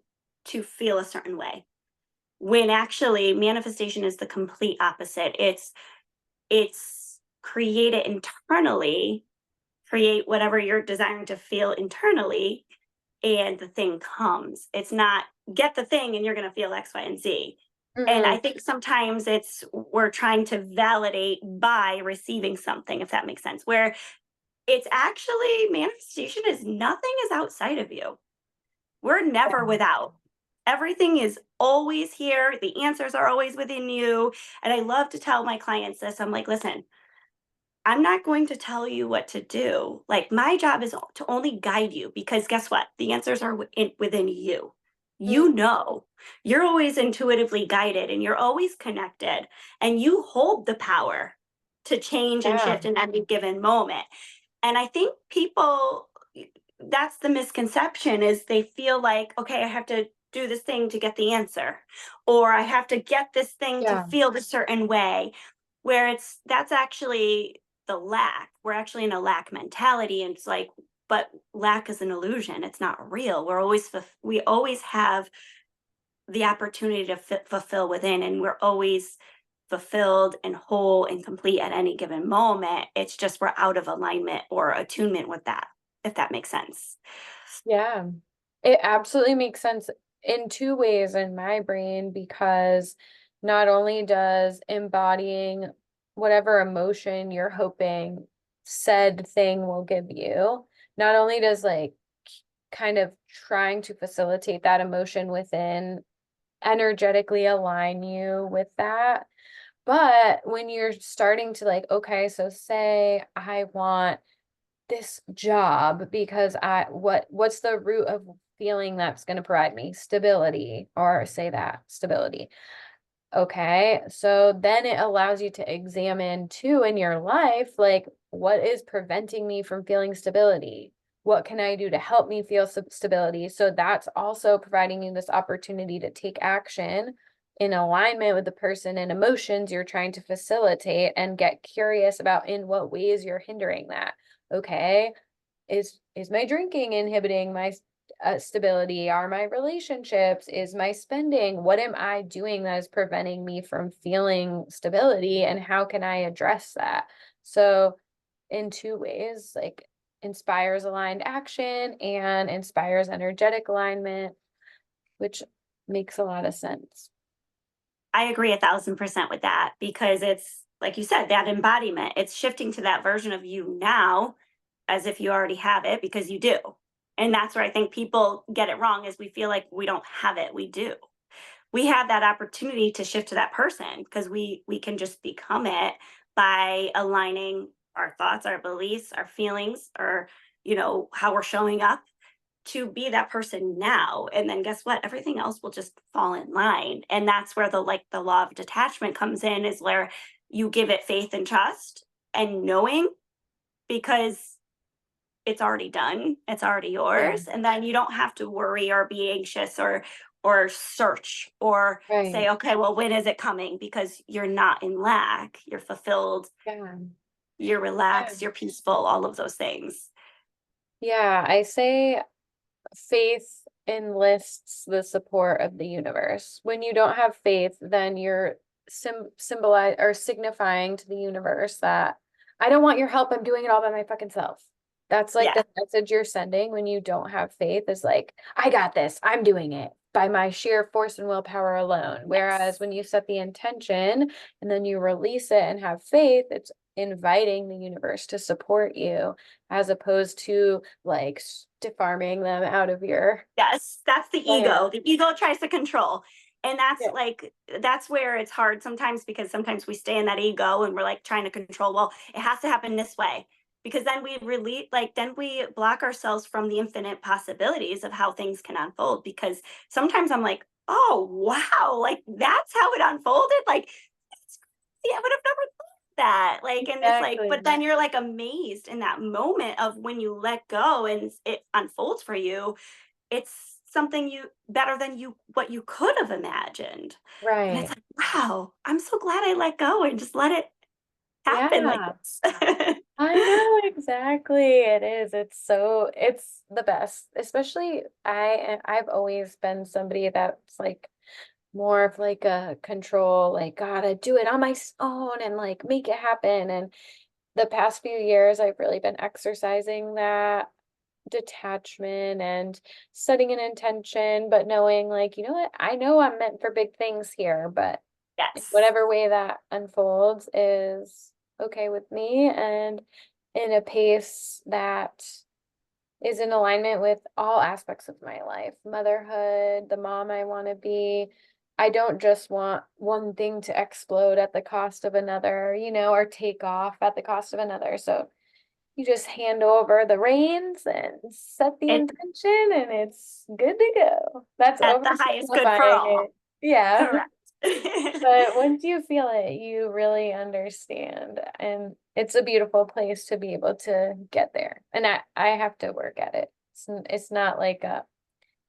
to feel a certain way. When actually manifestation is the complete opposite. It's create it internally, create whatever you're desiring to feel internally, and the thing comes. It's not get the thing and you're going to feel X, Y, and Z. And I Mm-hmm. think sometimes it's we're trying to validate by receiving something, if that makes sense, where it's actually manifestation is nothing is outside of you. We're never without. Everything is always here. The answers are always within you. And I love to tell my clients this. I'm like, listen, I'm not going to tell you what to do. Like, my job is to only guide you because guess what? The answers are within you. Mm, You know, you're always intuitively guided and you're always connected, and you hold the power to change and yeah. shift in any given moment. And I think people, that's the misconception is they feel like, okay, I have to do this thing to get the answer, or I have to get this thing to Yeah. feel the certain way, where it's that's actually the lack. We're actually in a lack mentality, and it's like, but lack is an illusion. It's not real. We always have the opportunity to fulfill within, and we're always fulfilled and whole and complete at any given moment. It's just we're out of alignment or attunement with that, if that makes sense. Yeah. It absolutely makes sense in two ways in my brain because not only does embodying whatever emotion you're hoping said thing will give you, not only does like kind of trying to facilitate that emotion within energetically align you with that, but when you're starting to like, okay, so say I want this job because what's the root of feeling that's going to provide me stability, or say that stability. Okay, so then it allows you to examine too in your life, like what is preventing me from feeling stability? What can I do to help me feel stability? So that's also providing you this opportunity to take action in alignment with the person and emotions you're trying to facilitate and get curious about in what ways you're hindering that. Okay, is my drinking inhibiting my stability? Are my relationships? Is my spending? What am I doing that is preventing me from feeling stability? And how can I address that? So, in two ways, like inspires aligned action and inspires energetic alignment, which makes a lot of sense. I agree 1,000% with that because it's like you said, that embodiment. It's shifting to that version of you now as if you already have it because you do. And that's where I think people get it wrong is we feel like we don't have it. We do. We have that opportunity to shift to that person because we can just become it by aligning our thoughts, our beliefs, our feelings, or how we're showing up to be that person now. And then guess what, everything else will just fall in line. And that's where the law of detachment comes in, is where you give it faith and trust and knowing, because it's already done, it's already Yeah. yours, and then you don't have to worry or be anxious or search or Right. say, okay, well, when is it coming, because you're not in lack, you're fulfilled, Yeah. you're Yeah. relaxed, you're peaceful, all of those things. Yeah. I say faith enlists the support of the universe. When you don't have faith, then you're symbolize or signifying to the universe that I don't want your help. I'm doing it all by my fucking self. That's like Yeah. the message you're sending when you don't have faith is like, I got this. I'm doing it. by my sheer force and willpower alone. Whereas Yes. when you set the intention and then you release it and have faith, it's inviting the universe to support you as opposed to like farming them out of your Yes, that's the plan. ego. The ego tries to control. And that's Yeah. like, that's where it's hard sometimes, because sometimes we stay in that ego and we're like trying to control, well, it has to happen this way. Because then we really like, then we block ourselves from the infinite possibilities of how things can unfold. Because sometimes I'm like, oh, wow, like that's how it unfolded. Like, that's crazy. I would have never thought that. Like, and it's like, Exactly. but then you're like amazed in that moment of when you let go and it unfolds for you, it's something you better than you what you could have imagined. And it's Right. like, wow, I'm so glad I let go and just let it happen like Yeah. this. I know exactly. It is. It's the best. Especially I've always been somebody that's like more of like a control, like gotta do it on my own and like make it happen. And the past few years, I've really been exercising that detachment and setting an intention, but knowing like, you know what, I know I'm meant for big things here, but in Yes. whatever way that unfolds is okay with me and in a pace that is in alignment with all aspects of my life, motherhood, the mom I want to be. I don't just want one thing to explode at the cost of another, or take off at the cost of another. So you just hand over the reins and set the It intention, and it's good to go. That's at the highest good for oversimplifying all. it. Yeah. Correct. But once you feel it, you really understand. And it's a beautiful place to be able to get there. And I have to work at it. It's not like a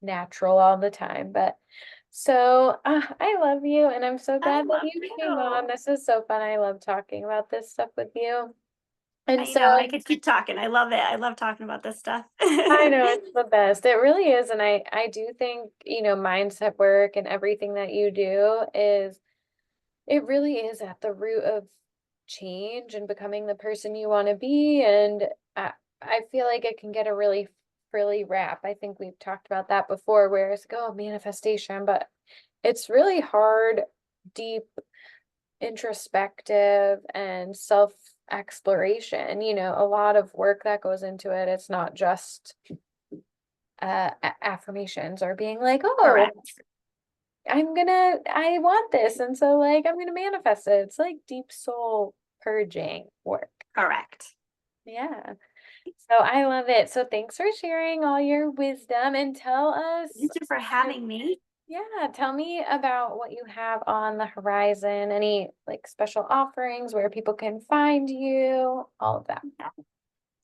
natural all the time. But so I love you. And I'm so I glad that love you came on. you. This is so fun. I love talking about this stuff with you. And I know, I so could keep talking. I love it. I love talking about this stuff. I know it's the best. It really is. And I do think, mindset work and everything that you do is it really is at the root of change and becoming the person you want to be. And I feel like it can get a really frilly rap. I think we've talked about that before, where it's like, oh, manifestation, but it's really hard, deep, introspective, and self exploration. A lot of work that goes into it. It's not just affirmations or being like, oh, Correct. I want this. And so like, I'm gonna manifest it. It's like deep soul purging work. Correct. Yeah. So I love it. So thanks for sharing all your wisdom and tell us, Thank you for having me. yeah, tell me about what you have on the horizon, any like special offerings where people can find you, all of that.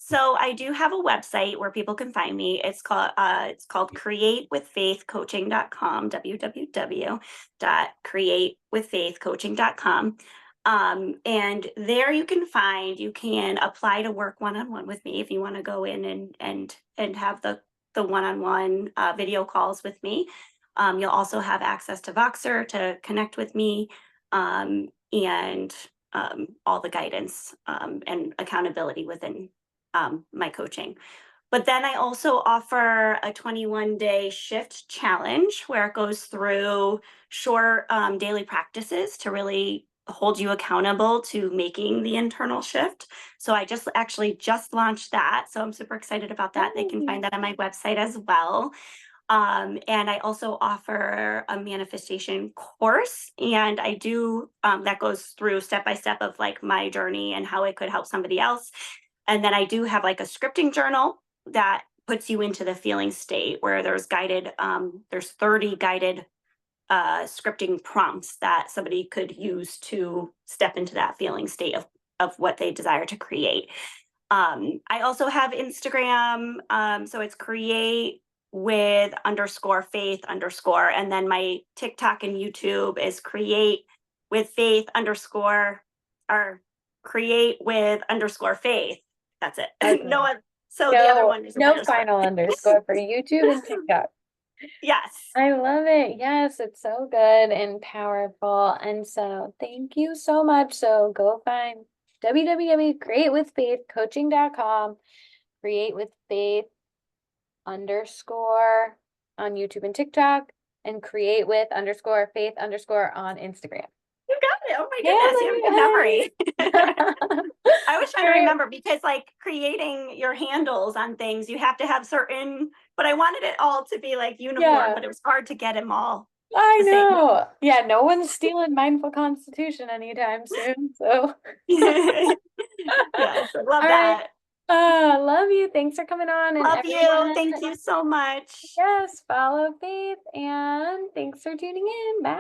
So I do have a website where people can find me. It's called createwithfaithcoaching.com, www.createwithfaithcoaching.com. And there you can apply to work one-on-one with me if you want to go in and have the one-on-one video calls with me. You'll also have access to Voxer to connect with me, and all the guidance and accountability within my coaching. But then I also offer a 21-day shift challenge where it goes through short daily practices to really hold you accountable to making the internal shift. So I just launched that. So I'm super excited about that. They can Yay. find that on my website as well. And I also offer a manifestation course, and I do that goes through step by step of like my journey and how it could help somebody else. And then I do have like a scripting journal that puts you into the feeling state where there's 30 guided scripting prompts that somebody could use to step into that feeling state of what they desire to create. I also have Instagram. So it's create with underscore faith underscore. And then my TikTok and YouTube is create with faith underscore or create with underscore faith. That's it. Okay. No one. So the other No, one is an no underscore. final underscore for YouTube and TikTok. Yes. I love it. Yes, it's so good and powerful. And so thank you so much. So go find www.createwithfaithcoaching.com, create with faith underscore on YouTube and TikTok. and create with underscore faith underscore on Instagram. You got it. Oh my Yeah, goodness, you have a good memory. I was trying to Alright. remember because like creating your handles on things, you have to have certain, but I wanted it all to be like uniform, Yeah. but it was hard to get them all I the same. know. Yeah, no one's stealing Mindful Constitution anytime soon. So, Yes, I love all right. that. Love you. Thanks for coming on. And Love you. everyone, Thank you so much. yes, follow Faith. And thanks for tuning in. Bye.